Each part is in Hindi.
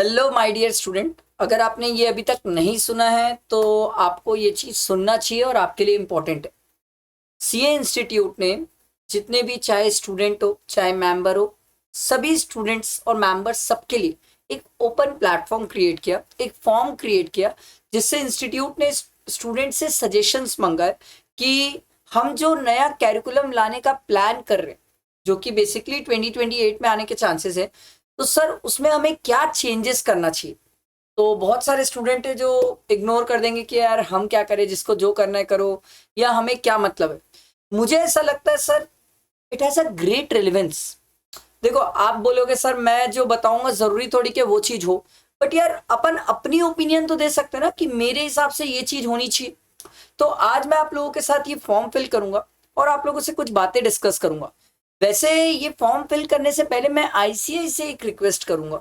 हेलो माय डियर स्टूडेंट, अगर आपने ये अभी तक नहीं सुना है तो आपको ये चीज़ सुनना चाहिए और आपके लिए इम्पोर्टेंट है। सीए इंस्टीट्यूट ने जितने भी चाहे स्टूडेंट हो चाहे मेंबर हो, सभी स्टूडेंट्स और मेंबर्स सबके लिए एक ओपन प्लेटफॉर्म क्रिएट किया, एक फॉर्म क्रिएट किया जिससे इंस्टीट्यूट ने स्टूडेंट से सजेशंस मंगाए कि हम जो नया कैरिकुलम लाने का प्लान कर रहे हैं, जो कि बेसिकली 2028 में आने के चांसेस है, तो सर उसमें हमें क्या चेंजेस करना चाहिए। तो बहुत सारे स्टूडेंट है जो इग्नोर कर देंगे कि यार हम क्या करें, जिसको जो करना है करो, या हमें क्या मतलब है। मुझे ऐसा लगता है sir, it has a great relevance. देखो, आप बोलोगे सर मैं जो बताऊंगा जरूरी थोड़ी कि वो चीज हो, बट यार अपन अपनी ओपिनियन तो दे सकते हैं ना कि मेरे हिसाब से ये चीज होनी चाहिए। तो आज मैं आप लोगों के साथ ये फॉर्म फिल करूंगा और आप लोगों से कुछ बातें डिस्कस करूंगा। वैसे ये फॉर्म फिल करने से पहले मैं आईसीआई से एक रिक्वेस्ट करूंगा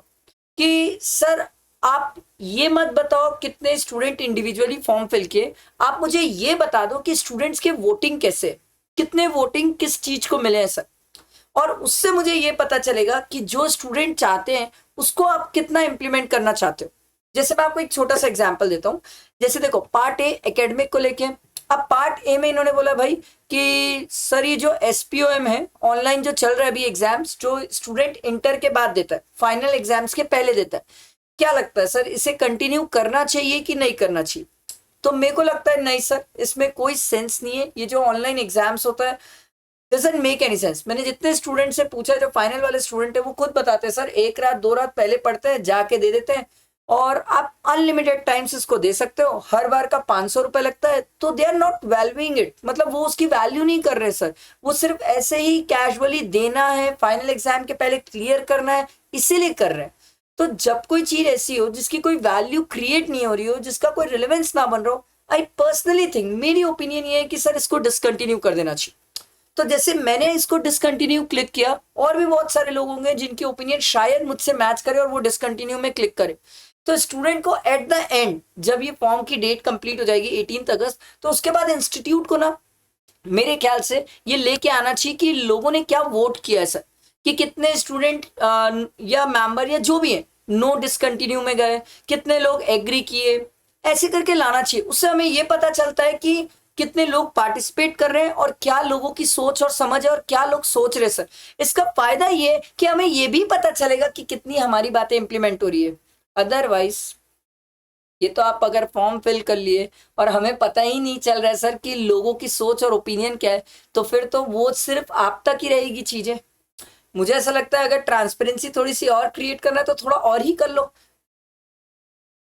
कि सर आप ये मत बताओ कितने स्टूडेंट इंडिविजुअली फॉर्म फिल किए, आप मुझे ये बता दो कि स्टूडेंट्स के वोटिंग कैसे है, कितने वोटिंग किस चीज को मिले हैं सर। और उससे मुझे ये पता चलेगा कि जो स्टूडेंट चाहते हैं उसको आप कितना इंप्लीमेंट करना चाहते हो। जैसे मैं आपको एक छोटा सा एग्जांपल देता हूँ। जैसे देखो, पार्ट ए एकेडमिक को लेके, अब पार्ट ए में इन्होंने बोला भाई कि सर ये जो एसपीओएम है, ऑनलाइन जो चल रहा है अभी एग्जाम्स, जो स्टूडेंट इंटर के बाद देता है, फाइनल एग्जाम्स के पहले देता है, क्या लगता है सर इसे कंटिन्यू करना चाहिए कि नहीं करना चाहिए। तो मेरे को लगता है नहीं सर, इसमें कोई सेंस नहीं है। ये जो ऑनलाइन एग्जाम्स होता है डजंट मेक एनी सेंस। मैंने जितने स्टूडेंट से पूछा, जो फाइनल वाले स्टूडेंट है वो खुद बताते हैं सर एक रात दो रात पहले पढ़ते हैं, जाके दे देते हैं, और आप अनलिमिटेड टाइम्स इसको दे सकते हो, हर बार का 500 रुपए लगता है। तो they are not valuing it, मतलब वो उसकी वैल्यू नहीं कर रहे सर, वो सिर्फ ऐसे ही कैजुअली देना है, फाइनल एग्जाम के पहले क्लियर करना है, इसीलिए कर रहे हैं। तो जब कोई चीज ऐसी हो जिसकी कोई वैल्यू क्रिएट नहीं हो रही हो, जिसका कोई रिलेवेंस ना बन रहा हो, आई पर्सनली थिंक, मेरी ओपिनियन ये है कि सर इसको डिसकंटिन्यू कर देना चाहिए। तो जैसे मैंने इसको डिसकंटिन्यू क्लिक किया, और भी बहुत सारे लोग होंगे जिनकी ओपिनियन शायद मुझसे मैच करे और वो डिसकंटिन्यू में क्लिक करे। तो स्टूडेंट को एट द एंड, जब ये फॉर्म की डेट कंप्लीट हो जाएगी 18 अगस्त, तो उसके बाद इंस्टीट्यूट को ना मेरे ख्याल से ये लेके आना चाहिए कि लोगों ने क्या वोट किया है सर, कि कितने स्टूडेंट या मेंबर या जो भी है नो डिसकंटिन्यू में गए, कितने लोग एग्री किए, ऐसे करके लाना चाहिए। उससे हमें ये पता चलता है कि कितने लोग पार्टिसिपेट कर रहे हैं और क्या लोगों की सोच और समझ है और क्या लोग सोच रहे हैं सर। इसका फायदा ये है कि हमें ये भी पता चलेगा कि कितनी हमारी बातें इंप्लीमेंट हो रही है। अदरवाइज ये तो आप अगर फॉर्म फिल कर लिए और हमें पता ही नहीं चल रहा है सर कि लोगों की सोच और ओपिनियन क्या है, तो फिर तो वो सिर्फ आप तक ही रहेगी चीजें। मुझे ऐसा लगता है अगर ट्रांसपेरेंसी थोड़ी सी और क्रिएट करना है तो थोड़ा और ही कर लो।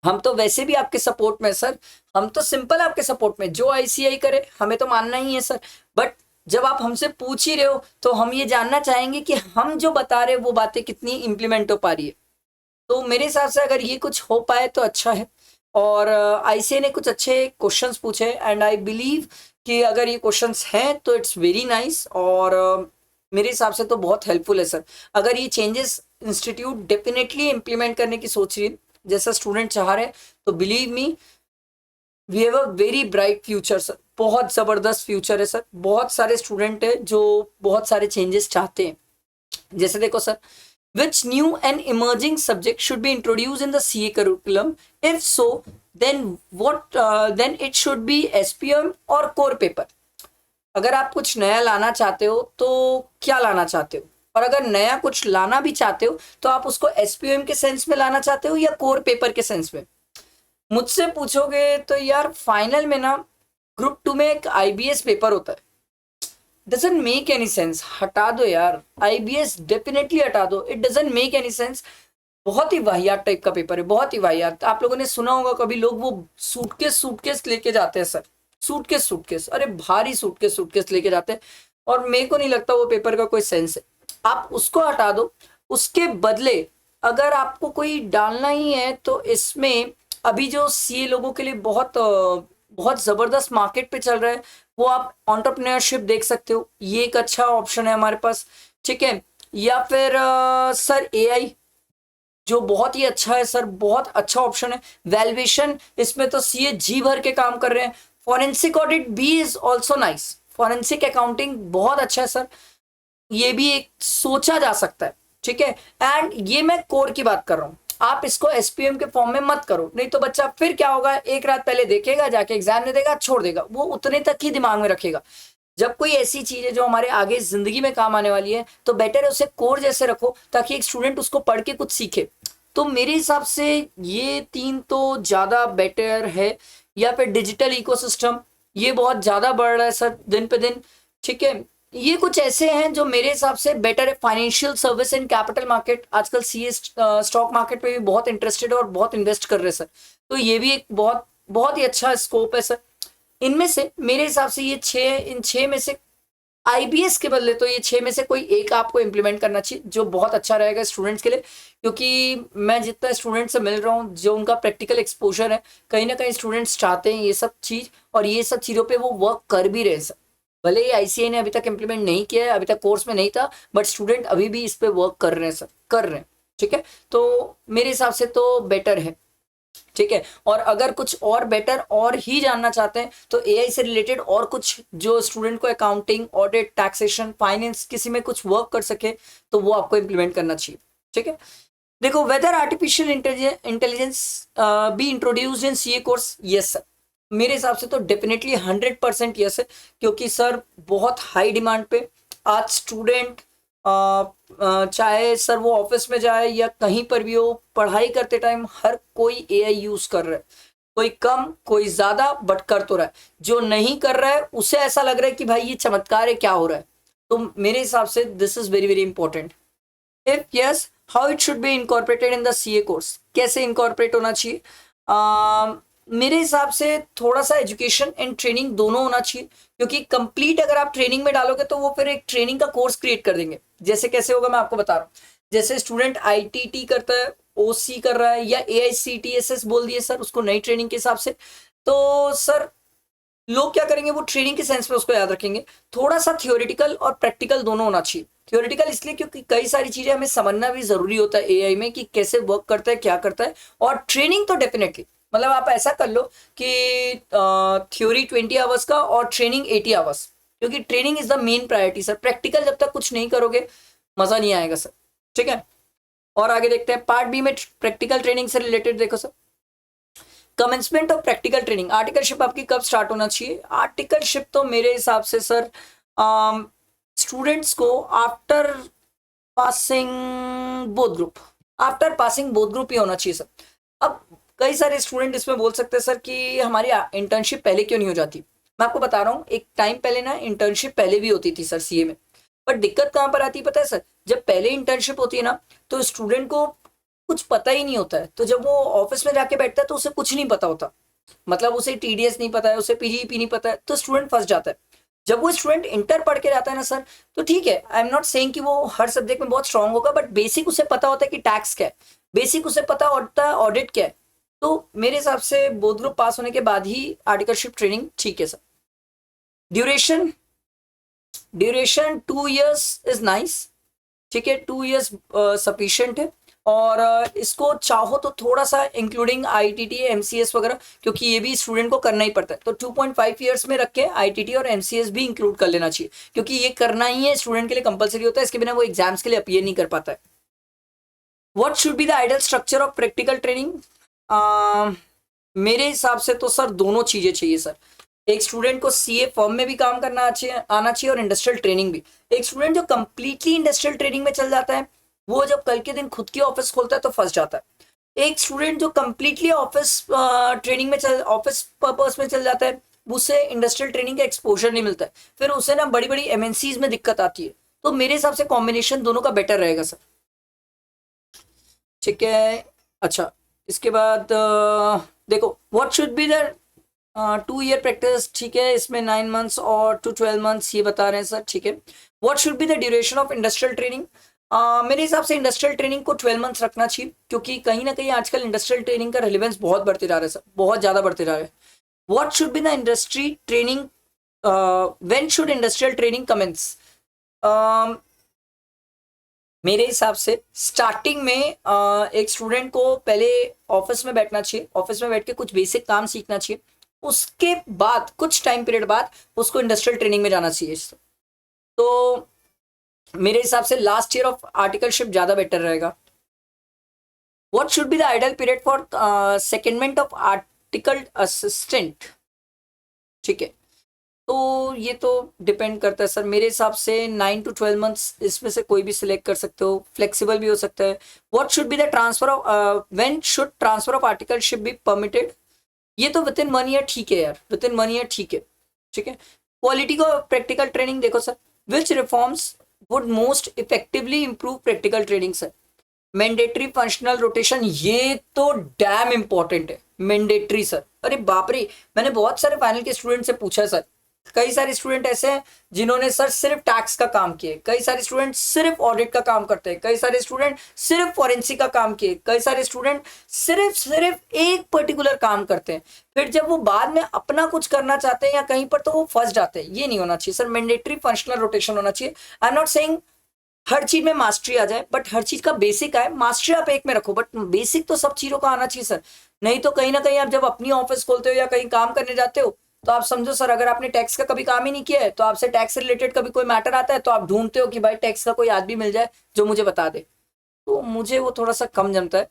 हम तो वैसे भी आपके सपोर्ट में सर, हम तो सिंपल आपके सपोर्ट में, जो आईसीआई करे हमें तो मानना ही है सर। बट जब आप हमसे पूछ ही रहे हो तो हम ये जानना चाहेंगे कि हम जो बता रहे हैं वो बातें कितनी इंप्लीमेंट हो पा रही है। तो मेरे हिसाब से अगर ये कुछ हो पाए तो अच्छा है। और आईसीआई ने कुछ अच्छे क्वेश्चंस पूछे, एंड आई बिलीव कि अगर ये क्वेश्चंस हैं तो इट्स वेरी नाइस, और मेरे हिसाब से तो बहुत हेल्पफुल है सर। अगर ये चेंजेस इंस्टीट्यूट डेफिनेटली इंप्लीमेंट करने की सोच रही है जैसा स्टूडेंट चाह रहे हैं, तो believe me we have a very bright future sir. बहुत जबरदस्त फ्यूचर है सर। बहुत सारे स्टूडेंट है जो बहुत सारे चेंजेस चाहते हैं। जैसे देखो sir, which new and emerging subject should be introduced in the CA curriculum? If so, then then it should be SPM और core paper। अगर आप कुछ नया लाना चाहते हो तो क्या लाना चाहते हो, और अगर नया कुछ लाना भी चाहते हो तो आप उसको एसपीएम के सेंस में लाना चाहते हो या कोर पेपर के सेंस में। मुझसे पूछोगे तो यार फाइनल में ना ग्रुप 2 में एक आईबीएस पेपर होता है। डजंट मेक एनी सेंस, हटा दो यार, आईबीएस डेफिनेटली हटा दो, it doesn't make any sense. बहुत ही वाहियात टाइप का पेपर है, बहुत ही वाहियात। आप लोगों ने सुना होगा कभी लोग वो सूटकेस सूटकेस लेके जाते हैं सर, सूटकेस सूटकेस, अरे भारी सूटकेस सूटकेस लेके जाते हैं, और मेरे को नहीं लगता वो पेपर का कोई सेंस है। आप उसको हटा दो। उसके बदले अगर आपको कोई डालना ही है तो इसमें अभी जो सीए लोगों के लिए बहुत जबरदस्त मार्केट पे चल रहा है, वो आप एंटरप्रेन्योरशिप देख सकते हो, ये एक अच्छा ऑप्शन है हमारे पास। ठीक है, या फिर सर एआई, जो बहुत ही अच्छा है सर, बहुत अच्छा ऑप्शन है। वैल्यूएशन, इसमें तो सीए जी भर के काम कर रहे हैं। Forensic audit be is also nice, forensic accounting बहुत अच्छा है सर, ये भी एक सोचा जा सकता है। ठीक है, एंड ये मैं कोर की बात कर रहा हूँ। आप इसको एसपीएम के फॉर्म में मत करो, नहीं तो बच्चा फिर क्या होगा, एक रात पहले देखेगा, जाके एग्जाम नहीं देगा, छोड़ देगा, वो उतने तक ही दिमाग में रखेगा। जब कोई ऐसी चीज है जो हमारे आगे जिंदगी में काम आने वाली है, तो बेटर है उसे कोर जैसे रखो, ताकि एक स्टूडेंट उसको पढ़ के कुछ सीखे। तो मेरे हिसाब से ये तीन तो ज्यादा बेटर है। या फिर डिजिटल इकोसिस्टम, ये बहुत ज्यादा बढ़ रहा है सर दिन पे दिन, ठीक है। ये कुछ ऐसे हैं जो मेरे हिसाब से बेटर है। Financial service and capital market, आजकल सीए स्टॉक मार्केट में भी बहुत इंटरेस्टेड है और बहुत इन्वेस्ट कर रहे हैं सर, तो ये भी एक बहुत बहुत ही अच्छा स्कोप है सर। इनमें से मेरे हिसाब से ये इन छह में से आईबीएस के बदले तो ये छह में से कोई एक आपको इम्प्लीमेंट करना चाहिए, जो बहुत अच्छा रहेगा स्टूडेंट्स के लिए। क्योंकि मैं जितना स्टूडेंट से मिल रहा हूँ, जो उनका प्रैक्टिकल एक्सपोजर है, कहीं ना कहीं स्टूडेंट्स चाहते हैं ये सब चीज, और ये सब चीजों पे वो वर्क कर भी रहे सर। भले ही आईसीआई ने अभी तक इम्प्लीमेंट नहीं किया है, अभी तक कोर्स में नहीं था, बट स्टूडेंट अभी भी इस पे वर्क कर रहे हैं सर, कर रहे हैं, ठीक है। तो मेरे हिसाब से तो बेटर है, ठीक है। और अगर कुछ और बेटर और ही जानना चाहते हैं, तो एआई से रिलेटेड और कुछ जो स्टूडेंट को अकाउंटिंग, ऑडिट, टैक्सेशन, फाइनेंस किसी में कुछ वर्क कर सके, तो वो आपको इम्प्लीमेंट करना चाहिए, ठीक है। देखो, whether artificial intelligence be introduced in CA course, yes sir. मेरे हिसाब से तो डेफिनेटली 100% यस है। क्योंकि सर बहुत हाई डिमांड पे आज स्टूडेंट, चाहे सर वो ऑफिस में जाए या कहीं पर भी हो, पढ़ाई करते टाइम हर कोई एआई यूज कर रहा है। कोई कम, कोई ज्यादा, बट कर तो रहा है। जो नहीं कर रहा है उसे ऐसा लग रहा है कि भाई ये चमत्कार है, क्या हो रहा है। तो मेरे हिसाब से this is very very important. If yes, how it should be incorporated in the CA course, कैसे इनकॉर्पोरेट होना चाहिए। मेरे हिसाब से थोड़ा सा एजुकेशन एंड ट्रेनिंग दोनों होना चाहिए। क्योंकि कंप्लीट अगर आप ट्रेनिंग में डालोगे, तो वो फिर एक ट्रेनिंग का कोर्स क्रिएट कर देंगे। जैसे कैसे होगा मैं आपको बता रहा हूँ। जैसे स्टूडेंट आईटीटी करता है, ओसी कर रहा है, या एआईसीटीएसएस बोल दिए सर उसको नई ट्रेनिंग के हिसाब से, तो सर लोग क्या करेंगे, वो ट्रेनिंग के सेंस में उसको याद रखेंगे। थोड़ा सा थियोरिटिकल और प्रैक्टिकल दोनों होना चाहिए। थियोरिटिकल इसलिए क्योंकि कई सारी चीजें हमें समझना भी जरूरी होता है एआई में, कि कैसे वर्क करता है, क्या करता है। और ट्रेनिंग तो डेफिनेटली, मतलब आप ऐसा कर लो कि थ्योरी 20 आवर्स का और ट्रेनिंग 80 आवर्स। क्योंकि training is the main priority sir. Practical जब तक कुछ नहीं करोगे, मजा नहीं आएगा सर, ठीक है। और आगे देखते हैं पार्ट बी में प्रैक्टिकल ट्रेनिंग से रिलेटेड। देखो sir, commencement of practical training, articleship आपकी कब स्टार्ट होना चाहिए। आर्टिकलशिप तो मेरे हिसाब से सर स्टूडेंट्स को after passing both group, after passing both group ही होना चाहिए सर। अब कई सारे स्टूडेंट इसमें बोल सकते हैं सर कि हमारी इंटर्नशिप पहले क्यों नहीं हो जाती। मैं आपको बता रहा हूँ, एक टाइम पहले ना इंटर्नशिप पहले भी होती थी सर सीए में। पर दिक्कत कहाँ पर आती है पता है सर, जब पहले इंटर्नशिप होती है ना, तो स्टूडेंट को कुछ पता ही नहीं होता है। तो जब वो ऑफिस में जाके बैठता है, तो उसे कुछ नहीं पता होता। मतलब उसे टीडीएस नहीं पता है, उसे पीजीईपी नहीं पता है, तो स्टूडेंट फंस जाता है। जब वो स्टूडेंट इंटर पढ़ के जाता है ना सर, तो ठीक है, आई एम नॉट सेइंग कि वो हर सब्जेक्ट में बहुत स्ट्रांग होगा, बट बेसिक उसे पता होता है कि टैक्स क्या है, बेसिक उसे पता होता है ऑडिट क्या है। तो मेरे हिसाब से बोथ ग्रुप पास होने के बाद ही आर्टिकलशिप ट्रेनिंग ठीक है sir. Duration, duration 2 years is nice, ठीक है, 2 years सफिशियंट है। और इसको चाहो तो थोड़ा सा इंक्लूडिंग आईटीटी, एमसीएस वगैरह, क्योंकि ये भी स्टूडेंट को करना ही पड़ता है, तो 2.5 years में रख के आईटीटी और एमसीएस भी इंक्लूड कर लेना चाहिए। क्योंकि ये करना ही है, स्टूडेंट के लिए कंपलसरी होता है, इसके बिना वो एग्जाम्स के लिए अपीयर नहीं कर पाता है। What should be the ideal structure of practical training. मेरे हिसाब से तो सर दोनों चीजें चाहिए सर। एक स्टूडेंट को सीए फर्म में भी काम करना आना चाहिए, और इंडस्ट्रियल ट्रेनिंग भी। एक स्टूडेंट जो कंप्लीटली इंडस्ट्रियल ट्रेनिंग में चल जाता है, वो जब कल के दिन खुद की ऑफिस खोलता है तो फंस जाता है। एक स्टूडेंट जो कंप्लीटली ऑफिस ट्रेनिंग में ऑफिस पर्पस में चल जाता है, उसे इंडस्ट्रियल ट्रेनिंग का एक्सपोजर नहीं मिलता है, फिर उसे ना बड़ी बड़ी एमएनसीज में दिक्कत आती है। तो मेरे हिसाब से कॉम्बिनेशन दोनों का बेटर रहेगा सर, ठीक है। अच्छा, इसके बाद देखो, what should be the 2 year practice, ठीक है, इसमें 9 months और 12 months ये बता रहे हैं सर, ठीक है। What should be the duration of industrial training. मेरे हिसाब से इंडस्ट्रियल ट्रेनिंग को 12 months रखना चाहिए। क्योंकि कहीं ना कहीं आजकल इंडस्ट्रियल ट्रेनिंग का रिलेवेंस बहुत बढ़ते जा रहा है सर, बहुत ज्यादा बढ़ते जा रहा है। What should be the industry training, when should industrial training commence. मेरे हिसाब से स्टार्टिंग में एक स्टूडेंट को पहले ऑफिस में बैठना चाहिए, ऑफिस में बैठ के कुछ बेसिक काम सीखना चाहिए। उसके बाद कुछ टाइम पीरियड बाद उसको इंडस्ट्रियल ट्रेनिंग में जाना चाहिए। तो मेरे हिसाब से लास्ट ईयर ऑफ आर्टिकलशिप ज्यादा बेटर रहेगा। What should be the ideal period for secondment of article assistant? ठीक है, तो ये तो डिपेंड करता है सर, मेरे हिसाब से 9 to 12 मंथ्स इसमें से कोई भी सिलेक्ट कर सकते हो, फ्लेक्सिबल भी हो सकता है। What should be the transfer of, when should transfer of articleship be permitted? ये तो विद इन 1 ईयर ठीक है यार, विद इन 1 ईयर ठीक है। ठीक है, क्वालिटी को प्रैक्टिकल ट्रेनिंग देखो sir, which reforms would most effectively improve practical training sir? Mandatory functional rotation, ये तो डैम इंपॉर्टेंट है। मैंडेटरी सर, अरे बाप रे, मैंने बहुत सारे फाइनल के स्टूडेंट से पूछा सर, कई सारे स्टूडेंट ऐसे हैं जिन्होंने सर सिर्फ टैक्स का काम किए, कई सारे स्टूडेंट सिर्फ ऑडिट का काम करते हैं, कई सारे स्टूडेंट सिर्फ फॉरेंसिक का काम किए, कई सारे स्टूडेंट सिर्फ सिर्फ एक पर्टिकुलर काम करते हैं। फिर जब वो बाद में अपना कुछ करना चाहते हैं या कहीं पर, तो वो फंस जाते हैं। ये नहीं होना चाहिए सर, मैंडेटरी फंक्शनल रोटेशन होना चाहिए। आई एम नॉट सेइंग हर चीज में मास्टरी आ जाए, बट हर चीज का बेसिक आए। मास्टरी आप एक में रखो, बट बेसिक तो सब चीजों का आना चाहिए सर। नहीं तो कहीं ना कहीं आप जब अपनी ऑफिस खोलते हो या कहीं काम करने जाते हो, तो आप समझो सर, अगर आपने टैक्स का कभी काम ही नहीं किया है, तो आपसे टैक्स से रिलेटेड कभी कोई मैटर आता है, तो आप ढूंढते हो कि भाई टैक्स का कोई आदमी मिल जाए जो मुझे बता दे। तो मुझे वो थोड़ा सा कम जमता है।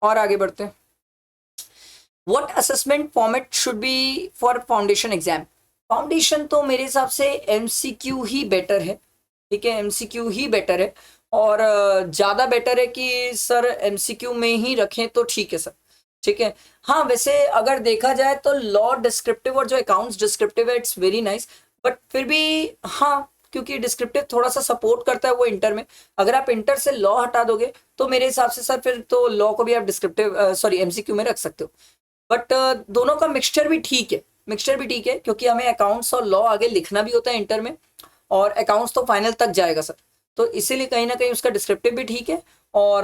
और आगे बढ़ते हैं। What assessment format should be for foundation exam? Foundation तो मेरे हिसाब से एमसीक्यू ही बेटर है। ठीक है, एमसीक्यू ही बेटर है, और ज़्यादा बेटर है कि सर एमसीक्यू में ही रखें तो ठीक है सर। ठीक है, हाँ वैसे अगर देखा जाए तो लॉ डिस्क्रिप्टिव और जो अकाउंट्स डिस्क्रिप्टिव है, इट्स वेरी नाइस, बट फिर भी हाँ, क्योंकि डिस्क्रिप्टिव थोड़ा सा सपोर्ट करता है वो इंटर में। अगर आप इंटर से लॉ हटा दोगे तो मेरे हिसाब से सर फिर तो लॉ को भी आप डिस्क्रिप्टिव सॉरी एमसीक्यू में रख सकते हो। बट दोनों का मिक्सचर भी ठीक है, मिक्सचर भी ठीक है, क्योंकि हमें अकाउंट्स और लॉ आगे लिखना भी होता है इंटर में, और अकाउंट्स तो फाइनल तक जाएगा सर। तो इसीलिए कहीं ना कहीं उसका डिस्क्रिप्टिव भी ठीक है, और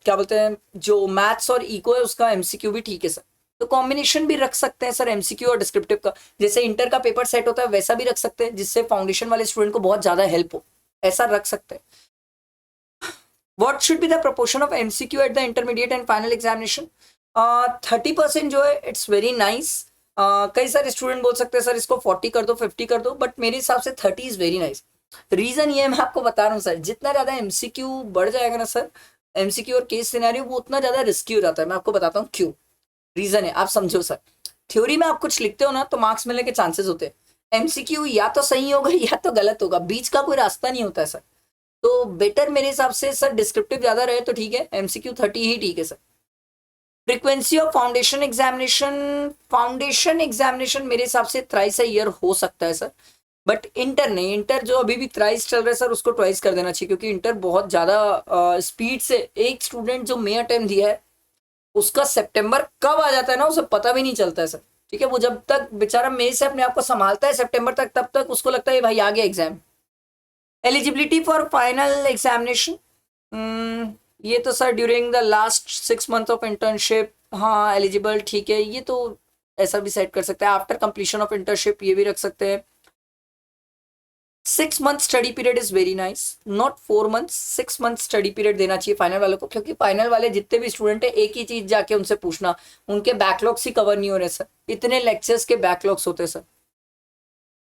क्या बोलते हैं, जो मैथ्स और इको है उसका एमसीक्यू भी ठीक है सर। तो कॉम्बिनेशन भी रख सकते हैं सर एमसीक्यू और डिस्क्रिप्टिव का, जैसे इंटर का पेपर सेट होता है वैसा भी रख सकते हैं, जिससे फाउंडेशन वाले स्टूडेंट को बहुत ज्यादा हेल्प हो, ऐसा रख सकते हैं। What should be the proportion of MCQ at the intermediate and final examination? 30% जो है इट्स वेरी नाइस। कई सारे स्टूडेंट बोल सकते हैं सर इसको 40 कर दो, 50 कर दो, बट मेरे हिसाब से 30 इज वेरी नाइस। रीजन ये है, मैं आपको बता रहा हूँ सर, जितना ज्यादा एमसीक्यू बढ़ जाएगा ना सर, एमसीक्यू और केस सिनेरियो, वो उतना ज्यादा रिस्की हो जाता है। मैं आपको बताता हूँ क्यों। रीजन है, आप समझो सर, थ्योरी में आप कुछ लिखते हो ना तो मार्क्स मिलने के चांसेस होते हैं। एमसीक्यू या तो सही होगा या तो गलत होगा, बीच का कोई रास्ता नहीं होता है सर। तो बेटर मेरे हिसाब से सर डिस्क्रिप्टिव ज्यादा रहे तो ठीक है, एमसीक्यू 30 ही ठीक है sir. Frequency of foundation examination, foundation examination मेरे हिसाब से थ्राइस अ ईयर हो सकता है सर, बट इंटर नहीं। इंटर जो अभी भी थ्राइस चल रहा है सर, उसको ट्वाइस कर देना चाहिए, क्योंकि इंटर बहुत ज्यादा स्पीड से, एक स्टूडेंट जो मे अटेम्प्ट दिया है उसका सितंबर कब आ जाता है ना, उसे पता भी नहीं चलता है सर। ठीक है, वो जब तक बेचारा मई से अपने आप को संभालता है सितंबर तक, तब तक उसको लगता है भाई आ गया exam. Eligibility for final examination, ये तो sir during the last 6 month of internship, हाँ एलिजिबल ठीक है, ये तो ऐसा भी सेट कर सकते हैं। आफ्टर कंप्लीशन ऑफ इंटर्नशिप ये भी रख सकते हैं। 6 month study period is very nice, not 4 month, 6 month study period देना चाहिए फाइनल वालों को, क्योंकि फाइनल वाले जितने भी स्टूडेंट है, एक ही चीज जाके उनसे पूछना, उनके बैकलॉग्स ही कवर नहीं हो रहे सर, इतने लेक्चर्स के बैकलॉग्स होते sir.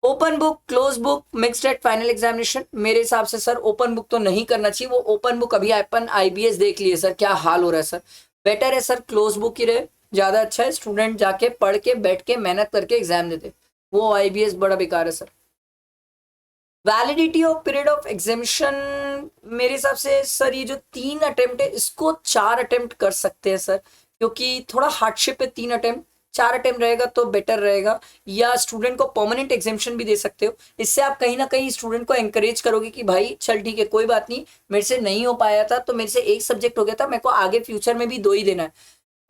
Open book, close book, mixed at final examination, मेरे हिसाब से सर ओपन बुक तो नहीं करना चाहिए। वो ओपन बुक अभी अपन आईबीएस देख लिए सर, क्या हाल हो रहा है सर। बेटर है सर क्लोज बुक ही रहे, ज्यादा अच्छा है, स्टूडेंट जाके पढ़ के बैठ के मेहनत करके एग्जाम देते। वो आईबीएस बड़ा बेकार है sir. Validity of period of examination, मेरे हिसाब से सर ये जो 3 अटेम्प्ट है, इसको 4 अटेम्प्ट कर सकते हैं सर, क्योंकि थोड़ा हार्डशिप है 3 अटेम्प्ट। 4 अटेम्प्ट रहेगा तो बेटर रहेगा, या स्टूडेंट को परमानेंट एग्जामिशन भी दे सकते हो। इससे आप कहीं ना कहीं स्टूडेंट को एंकरेज करोगे कि भाई चल ठीक है, कोई बात नहीं, मेरे से नहीं हो पाया था तो मेरे से एक सब्जेक्ट हो गया था, मेरे को आगे फ्यूचर में भी 2 ही देना है।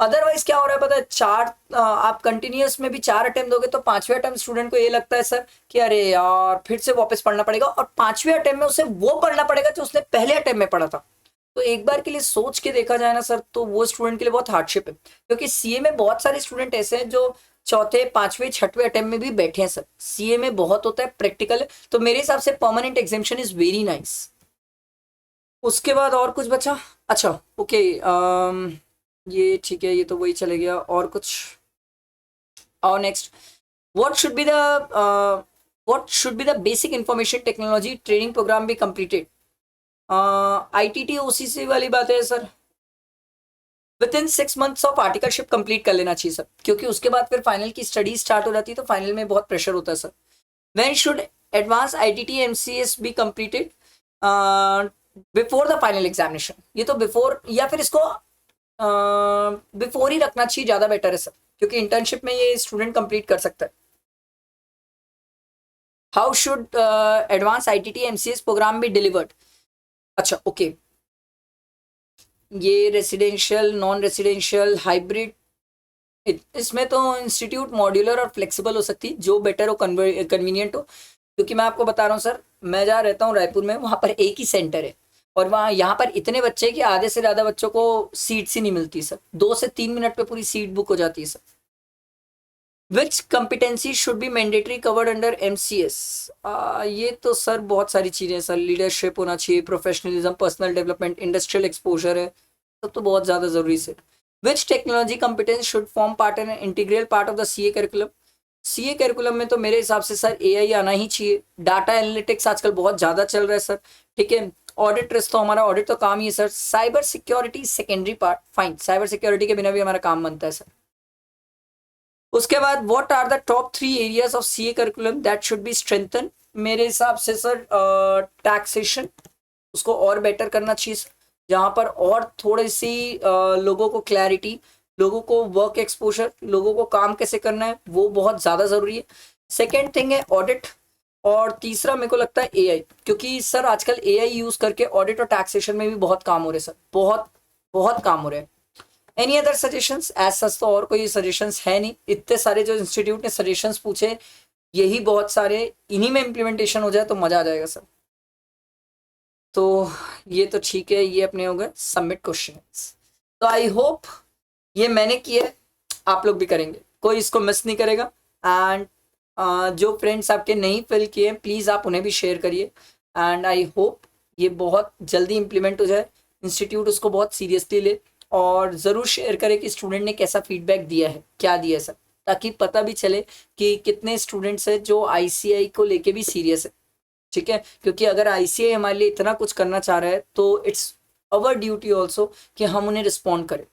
अदरवाइज क्या हो रहा है पता है, आप कंटिन्यूअस में भी 4 अटेम्प्ट दोगे तो 5वें अटेम्प्ट स्टूडेंट को ये लगता है सर कि अरे यार फिर से वापस पढ़ना पड़ेगा, और 5वें अटेम्प्ट में उसे वो पढ़ना पड़ेगा जो उसने पहले अटेम्प्ट में पढ़ा था। तो एक बार के लिए सोच के देखा जाए ना सर, तो वो स्टूडेंट के लिए बहुत हार्डशिप है, क्योंकि सीए में बहुत सारे स्टूडेंट ऐसे हैं जो चौथे, पांचवें, छठवें अटेम्प्ट में भी बैठे हैं सर। सीए में बहुत होता है प्रैक्टिकल, तो मेरे हिसाब से permanent examination is very nice. उसके बाद और कुछ बचा? अच्छा ओके, ये ठीक है, ये तो वही चले गया। और कुछ? और next, what should be the what should be the basic information technology training program be completed? ITT OCC वाली बात है sir. Within 6 months of articleship complete कर लेना चाहिए सर, क्योंकि उसके बाद फिर फाइनल की स्टडी स्टार्ट हो जाती है, तो फाइनल में बहुत प्रेशर होता है sir. When should advance ITT MCS be completed? Before the final examination. ये तो बिफोर या फिर इसको बिफोर ही रखना चाहिए, ज्यादा बेटर है सर, क्योंकि इंटर्नशिप में ये स्टूडेंट कंप्लीट कर सकता है। How should advance ITT MCS program be delivered? अच्छा ओके, ये रेसिडेंशियल, नॉन रेसिडेंशियल, हाइब्रिड, इसमें तो इंस्टीट्यूट मॉड्यूलर और फ्लेक्सिबल हो सकती है, जो बेटर हो, कन्वीनियंट हो। क्योंकि मैं आपको बता रहा हूँ सर, मैं जहाँ रहता हूँ रायपुर में, वहाँ पर एक ही सेंटर है, और वहाँ यहाँ पर इतने बच्चे हैं कि आधे से ज़्यादा बच्चों को सीट्स ही नहीं मिलती सर, 2 से 3 मिनट पे पूरी सीट बुक हो जाती है sir. Which competency should be mandatory covered under MCS? ये तो सर बहुत सारी चीज़ें सर, लीडरशिप होना चाहिए, professionalism, personal development, industrial exposure है, सब तो बहुत ज़्यादा ज़रूरी है। विच technology competence should form part and integral part of the CA curriculum? CA curriculum में तो मेरे हिसाब से सर एआई आना ही चाहिए, डाटा एनालिटिक्स आजकल बहुत ज़्यादा चल रहा है सर, ठीक है। ऑडिट रिस्क, तो हमारा ऑडिट तो काम ही है sir. Cyber security secondary part, fine, cyber security के बिना भी हमारा काम बनता है सर। उसके बाद what are the top 3 areas of CA curriculum that should be strengthen? मेरे हिसाब से सर टैक्सेशन, उसको और बेटर करना चाहिए सर, जहाँ पर और थोड़ी सी लोगों को क्लैरिटी, लोगों को वर्क एक्सपोजर, लोगों को काम कैसे करना है, वो बहुत ज़्यादा ज़रूरी है। सेकेंड थिंग है ऑडिट, और तीसरा मेरे को लगता है एआई, क्योंकि सर आजकल एआई यूज़ करके ऑडिट और टैक्सेशन में भी बहुत काम हो रहे हैं सर, बहुत बहुत काम हो रहे हैं। Any other suggestions? As such तो और कोई सजेशंस है नहीं, इतने सारे जो इंस्टीट्यूट ने सजेशंस पूछे, यही बहुत सारे, इन्हीं में इम्प्लीमेंटेशन हो जाए तो मज़ा आ जाएगा सर। तो ये तो ठीक है, ये अपने हो गए सबमिट क्वेश्चंस। तो आई होप ये मैंने किया, आप लोग भी करेंगे, कोई इसको मिस नहीं करेगा। एंड जो फ्रेंड्स आपके नहीं फिल किए प्लीज़ आप उन्हें भी शेयर करिए, एंड आई होप ये बहुत जल्दी इम्प्लीमेंट हो जाए, इंस्टीट्यूट उसको बहुत सीरियसली ले, और ज़रूर शेयर करें कि स्टूडेंट ने कैसा फीडबैक दिया है, क्या दिया है सर, ताकि पता भी चले कि कितने स्टूडेंट्स हैं जो आईसीआई को लेके भी सीरियस है, ठीक है। क्योंकि अगर आईसीआई हमारे लिए इतना कुछ करना चाह रहा है तो इट्स अवर ड्यूटी ऑल्सो कि हम उन्हें रिस्पॉन्ड करें,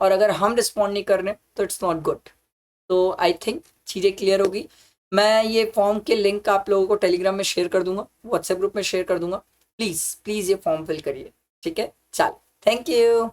और अगर हम रिस्पॉन्ड नहीं कर रहे तो इट्स नॉट गुड। तो आई थिंक चीज़ें क्लियर होगी। मैं ये फॉर्म के लिंक आप लोगों को टेलीग्राम में शेयर कर दूंगा, व्हाट्सएप ग्रुप में शेयर कर दूंगा, प्लीज़ प्लीज़ ये फॉर्म फिल करिए, ठीक है। चल, थैंक यू।